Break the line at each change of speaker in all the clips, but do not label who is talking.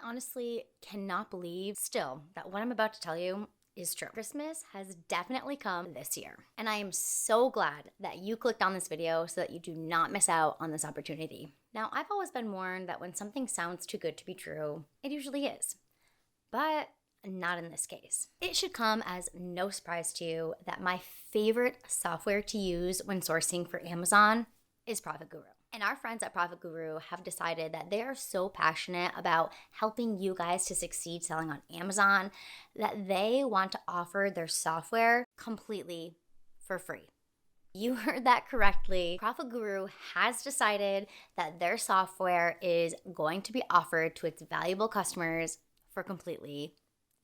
honestly cannot believe still that what I'm about to tell you is true. Christmas has definitely come this year, and I am so glad that you clicked on this video so that you do not miss out on this opportunity. Now, I've always been warned that when something sounds too good to be true, it usually is, but not in this case. It should come as no surprise to you that my favorite software to use when sourcing for Amazon is ProfitGuru. And our friends at ProfitGuru have decided that they are so passionate about helping you guys to succeed selling on Amazon that they want to offer their software completely for free. You heard that correctly. ProfitGuru has decided that their software is going to be offered to its valuable customers for completely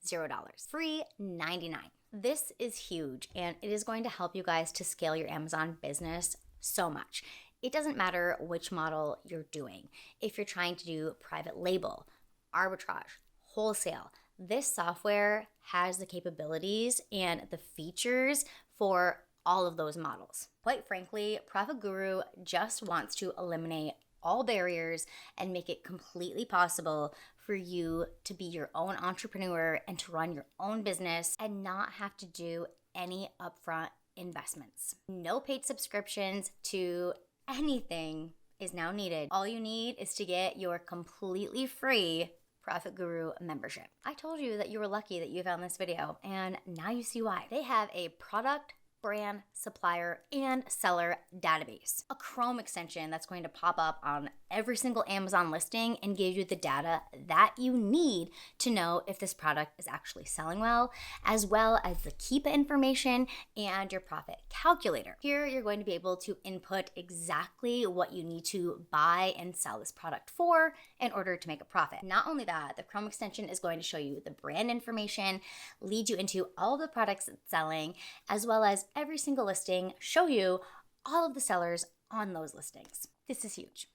$0. Free $99. This is huge, and it is going to help you guys to scale your Amazon business so much. It doesn't matter which model you're doing. If you're trying to do private label, arbitrage, wholesale, this software has the capabilities and the features for all of those models. Quite frankly, ProfitGuru just wants to eliminate all barriers and make it completely possible for you to be your own entrepreneur and to run your own business and not have to do any upfront investments. No paid subscriptions to anything is now needed. All you need is to get your completely free ProfitGuru membership. I told you that you were lucky that you found this video, and now you see why. They have a product, brand, supplier, and seller database. A Chrome extension that's going to pop up on every single Amazon listing and give you the data that you need to know if this product is actually selling well as the Keepa information and your profit calculator. Here, you're going to be able to input exactly what you need to buy and sell this product for in order to make a profit. Not only that, the Chrome extension is going to show you the brand information, lead you into all of the products it's selling, as well as every single listing, show you all of the sellers on those listings. This is huge.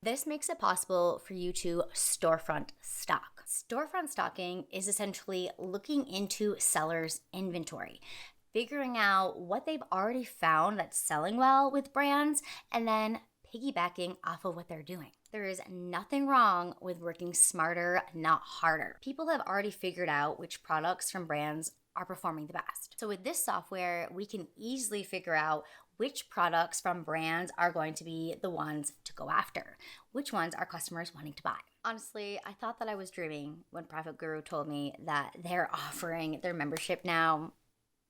This makes it possible for you to storefront stock. Storefront stocking is essentially looking into sellers' inventory, figuring out what they've already found that's selling well with brands, and then piggybacking off of what they're doing. There is nothing wrong with working smarter, not harder. People have already figured out which products from brands are performing the best. So with this software, we can easily figure out which products from brands are going to be the ones to go after, which ones are customers wanting to buy. Honestly, I thought that I was dreaming when ProfitGuru told me that they're offering their membership now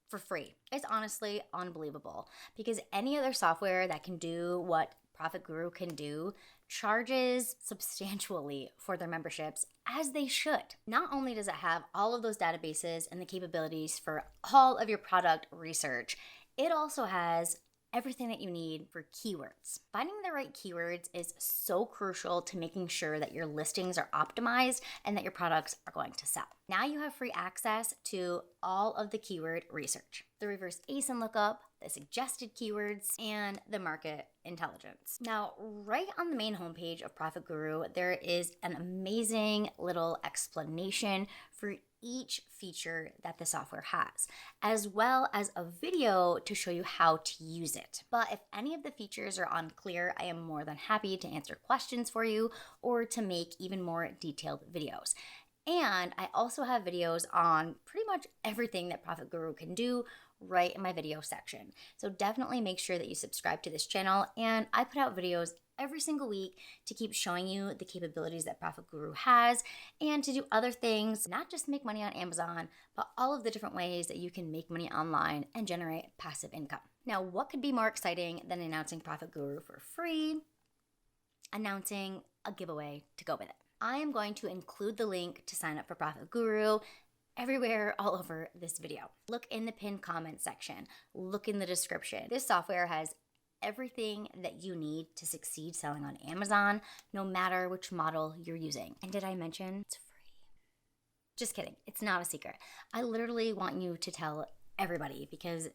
for free. It's honestly unbelievable because any other software that can do what ProfitGuru can do charges substantially for their memberships, as they should. Not only does it have all of those databases and the capabilities for all of your product research, it also has everything that you need for keywords. Finding the right keywords is so crucial to making sure that your listings are optimized and that your products are going to sell. Now you have free access to all of the keyword research, the reverse ASIN lookup, the suggested keywords, and the market intelligence. Now, right on the main homepage of ProfitGuru, there is an amazing little explanation for each feature that the software has, as well as a video to show you how to use it. But if any of the features are unclear, I am more than happy to answer questions for you or to make even more detailed videos. And I also have videos on pretty much everything that ProfitGuru can do right in my video section. So definitely make sure that you subscribe to this channel, and I put out videos every single week to keep showing you the capabilities that ProfitGuru has and to do other things, not just make money on Amazon, but all of the different ways that you can make money online and generate passive income. Now, what could be more exciting than announcing ProfitGuru for free? Announcing a giveaway to go with it. I am going to include the link to sign up for ProfitGuru everywhere, all over this video. Look in the pinned comment section. Look in the description. This software has everything that you need to succeed selling on Amazon, no matter which model you're using. And did I mention it's free? Just kidding. It's not a secret. I literally want you to tell everybody because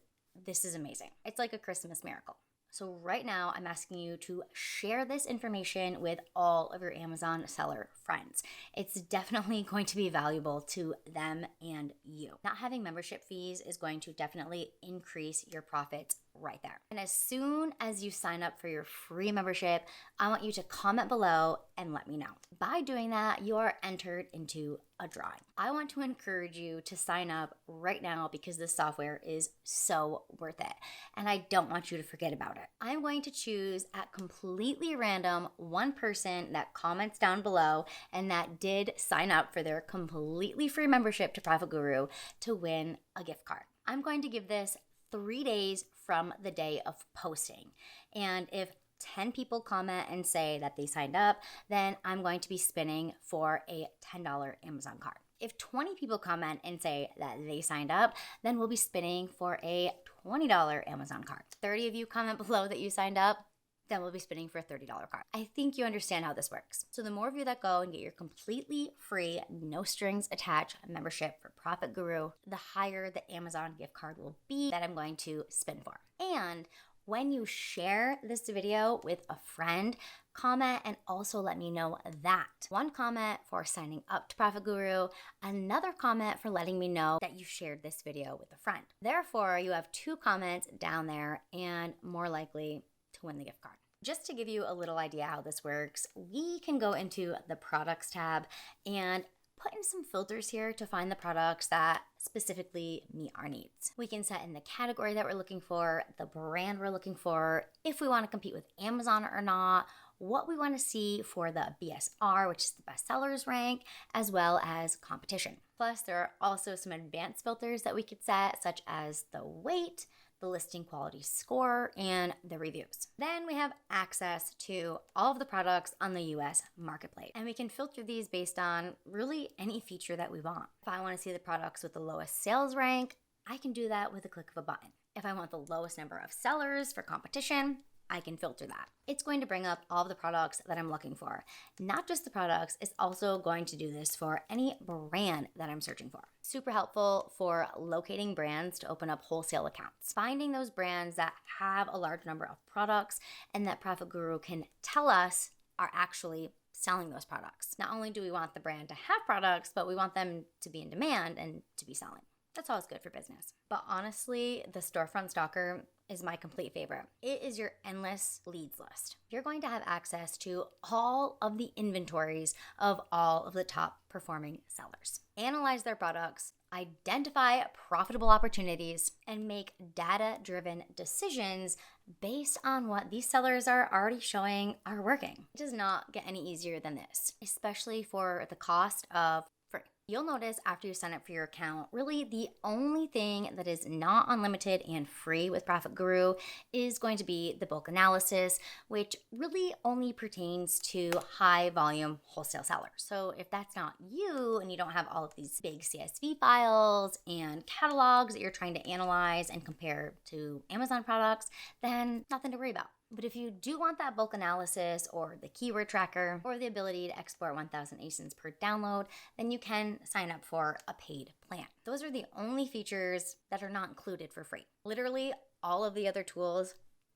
this is amazing. It's like a Christmas miracle. So right now, I'm asking you to share this information with all of your Amazon seller friends. It's definitely going to be valuable to them and you. Not having membership fees is going to definitely increase your profits right there. And as soon as you sign up for your free membership, I want you to comment below and let me know. By doing that, you are entered into a drawing. I want to encourage you to sign up right now because this software is so worth it. And I don't want you to forget about it. I'm going to choose at completely random one person that comments down below and that did sign up for their completely free membership to ProfitGuru to win a gift card. I'm going to give this 3 days from the day of posting. And if 10 people comment and say that they signed up, then I'm going to be spinning for a $10 Amazon card. If 20 people comment and say that they signed up, then we'll be spinning for a $20 Amazon card. 30 of you comment below that you signed up, then we'll be spinning for a $30 card. I think you understand how this works. So the more of you that go and get your completely free, no strings attached membership for ProfitGuru, the higher the Amazon gift card will be that I'm going to spin for. And when you share this video with a friend, comment and also let me know that. One comment for signing up to ProfitGuru, another comment for letting me know that you shared this video with a friend. Therefore, you have 2 comments down there and more likely to win the gift card. Just to give you a little idea how this works, we can go into the products tab and put in some filters here to find the products that specifically meet our needs. We can set in the category that we're looking for, the brand we're looking for, if we want to compete with Amazon or not, what we want to see for the BSR, which is the bestsellers rank, as well as competition. Plus, there are also some advanced filters that we could set, such as the weight, the listing quality score, and the reviews. Then we have access to all of the products on the US marketplace. And we can filter these based on really any feature that we want. If I want to see the products with the lowest sales rank, I can do that with a click of a button. If I want the lowest number of sellers for competition, I can filter that. It's going to bring up all of the products that I'm looking for. Not just the products, it's also going to do this for any brand that I'm searching for. Super helpful for locating brands to open up wholesale accounts. Finding those brands that have a large number of products and that ProfitGuru can tell us are actually selling those products. Not only do we want the brand to have products, but we want them to be in demand and to be selling. That's always good for business. But honestly, the storefront stalker is my complete favorite. It is your endless leads list. You're going to have access to all of the inventories of all of the top performing sellers. Analyze their products, identify profitable opportunities, and make data-driven decisions based on what these sellers are already showing are working. It does not get any easier than this, especially for the cost of free. You'll notice after you sign up for your account, really the only thing that is not unlimited and free with ProfitGuru is going to be the bulk analysis, which really only pertains to high volume wholesale sellers. So if that's not you and you don't have all of these big CSV files and catalogs that you're trying to analyze and compare to Amazon products, then nothing to worry about. But if you do want that bulk analysis or the keyword tracker or the ability to export 1,000 ASINs per download, then you can sign up for a paid plan. Those are the only features that are not included for free. Literally all of the other tools,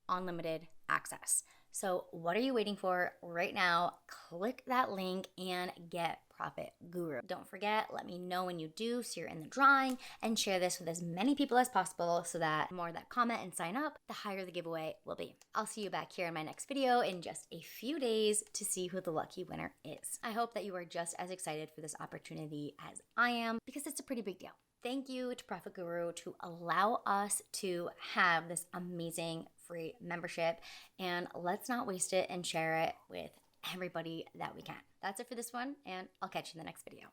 unlimited access. So what are you waiting for right now? Click that link and get ProfitGuru. Don't forget, let me know when you do so you're in the drawing, and share this with as many people as possible so that the more that comment and sign up, the higher the giveaway will be. I'll see you back here in my next video in just a few days to see who the lucky winner is. I hope that you are just as excited for this opportunity as I am, because it's a pretty big deal. Thank you to ProfitGuru to allow us to have this amazing free membership, and let's not waste it and share it with everybody that we can. That's it for this one, and I'll catch you in the next video.